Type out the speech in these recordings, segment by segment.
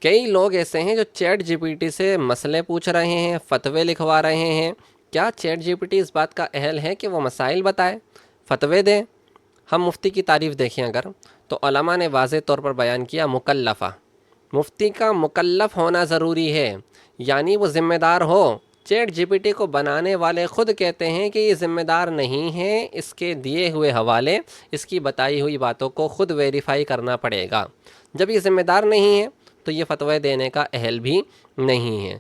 کئی لوگ ایسے ہیں جو چیٹ جی پی ٹی سے مسئلے پوچھ رہے ہیں، فتوے لکھوا رہے ہیں۔ کیا چیٹ جی پی ٹی اس بات کا اہل ہے کہ وہ مسائل بتائے، فتوے دیں؟ ہم مفتی کی تعریف دیکھیں اگر، تو علماء نے واضح طور پر بیان کیا مکلفہ، مفتی کا مکلف ہونا ضروری ہے، یعنی وہ ذمہ دار ہو۔ چیٹ جی پی ٹی کو بنانے والے خود کہتے ہیں کہ یہ ذمہ دار نہیں ہے، اس کے دیے ہوئے حوالے، اس کی بتائی ہوئی باتوں کو خود ویریفائی کرنا پڑے گا۔ جب یہ ذمہ دار نہیں ہے تو یہ فتوی دینے کا اہل بھی نہیں ہے۔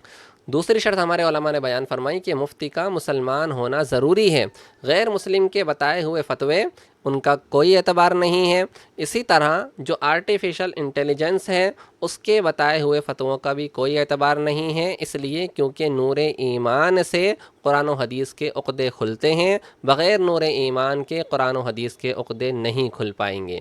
دوسری شرط ہمارے علماء نے بیان فرمائی کہ مفتی کا مسلمان ہونا ضروری ہے، غیر مسلم کے بتائے ہوئے فتوے ان کا کوئی اعتبار نہیں ہے۔ اسی طرح جو آرٹیفیشل انٹیلیجنس ہے اس کے بتائے ہوئے فتووں کا بھی کوئی اعتبار نہیں ہے، اس لیے کیونکہ نور ایمان سے قرآن و حدیث کے عقدے کھلتے ہیں، بغیر نور ایمان کے قرآن و حدیث کے عقدے نہیں کھل پائیں گے۔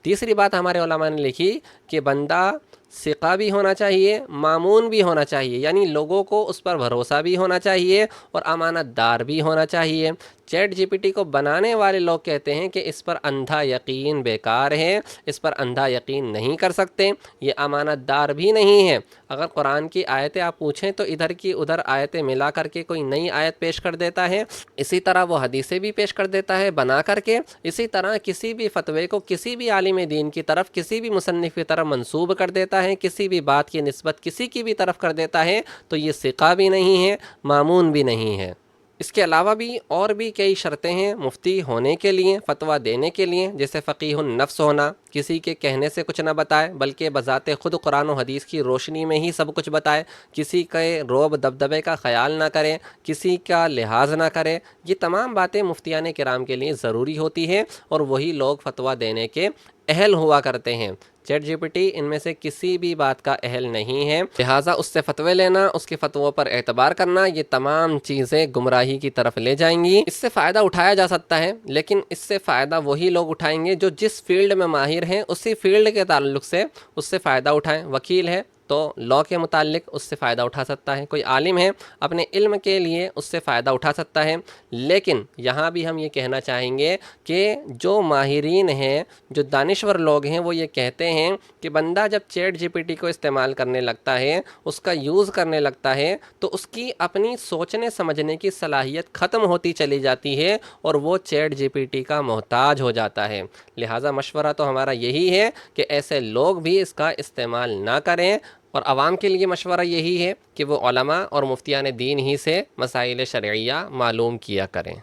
تیسری بات ہمارے علماء نے لکھی کہ بندہ ثقہ بھی ہونا چاہیے، مامون بھی ہونا چاہیے، یعنی لوگوں کو اس پر بھروسہ بھی ہونا چاہیے اور امانت دار بھی ہونا چاہیے۔ چیٹ جی پی ٹی کو بنانے والے لوگ کہتے ہیں کہ اس پر اندھا یقین بیکار ہے، اس پر اندھا یقین نہیں کر سکتے، یہ امانت دار بھی نہیں ہے۔ اگر قرآن کی آیتیں آپ پوچھیں تو ادھر کی ادھر آیتیں ملا کر کے کوئی نئی آیت پیش کر دیتا ہے، اسی طرح وہ حدیثیں بھی پیش کر دیتا ہے بنا کر کے، اسی طرح کسی بھی فتوے کو کسی بھی عالم دین کی طرف، کسی بھی مصنف کی طرف منسوب کر دیتا ہے، کسی بھی بات کی نسبت کسی کی بھی طرف کر دیتا ہے، تو یہ ثقہ بھی نہیں ہے، مامون بھی نہیں ہے۔ اس کے علاوہ بھی اور بھی کئی شرطیں ہیں مفتی ہونے کے لیے، فتویٰ دینے کے لیے، جیسے فقیہ النفس ہونا، کسی کے کہنے سے کچھ نہ بتائے بلکہ بذات خود قرآن و حدیث کی روشنی میں ہی سب کچھ بتائے، کسی کے روب دبدبے کا خیال نہ کرے، کسی کا لحاظ نہ کرے۔ یہ تمام باتیں مفتیان کرام کے لیے ضروری ہوتی ہیں اور وہی لوگ فتویٰ دینے کے اہل ہوا کرتے ہیں۔ چیٹ جی پی ٹی ان میں سے کسی بھی بات کا اہل نہیں ہے، لہٰذا اس سے فتوے لینا، اس کے فتووں پر اعتبار کرنا، یہ تمام چیزیں گمراہی کی طرف لے جائیں گی۔ اس سے فائدہ اٹھایا جا سکتا ہے، لیکن اس سے فائدہ وہی لوگ اٹھائیں گے جو جس فیلڈ میں ماہر ہیں اسی فیلڈ کے تعلق سے اس سے فائدہ اٹھائیں۔ وکیل ہے تو لاء کے متعلق اس سے فائدہ اٹھا سکتا ہے، کوئی عالم ہے اپنے علم کے لیے اس سے فائدہ اٹھا سکتا ہے۔ لیکن یہاں بھی ہم یہ کہنا چاہیں گے کہ جو ماہرین ہیں، جو دانشور لوگ ہیں، وہ یہ کہتے ہیں کہ بندہ جب چیٹ جی پی ٹی کو استعمال کرنے لگتا ہے، اس کا یوز کرنے لگتا ہے، تو اس کی اپنی سوچنے سمجھنے کی صلاحیت ختم ہوتی چلی جاتی ہے اور وہ چیٹ جی پی ٹی کا محتاج ہو جاتا ہے۔ لہٰذا مشورہ تو ہمارا یہی ہے کہ ایسے لوگ بھی اس کا استعمال نہ کریں، اور عوام کے لیے مشورہ یہی ہے کہ وہ علماء اور مفتیان دین ہی سے مسائل شرعیہ معلوم کیا کریں۔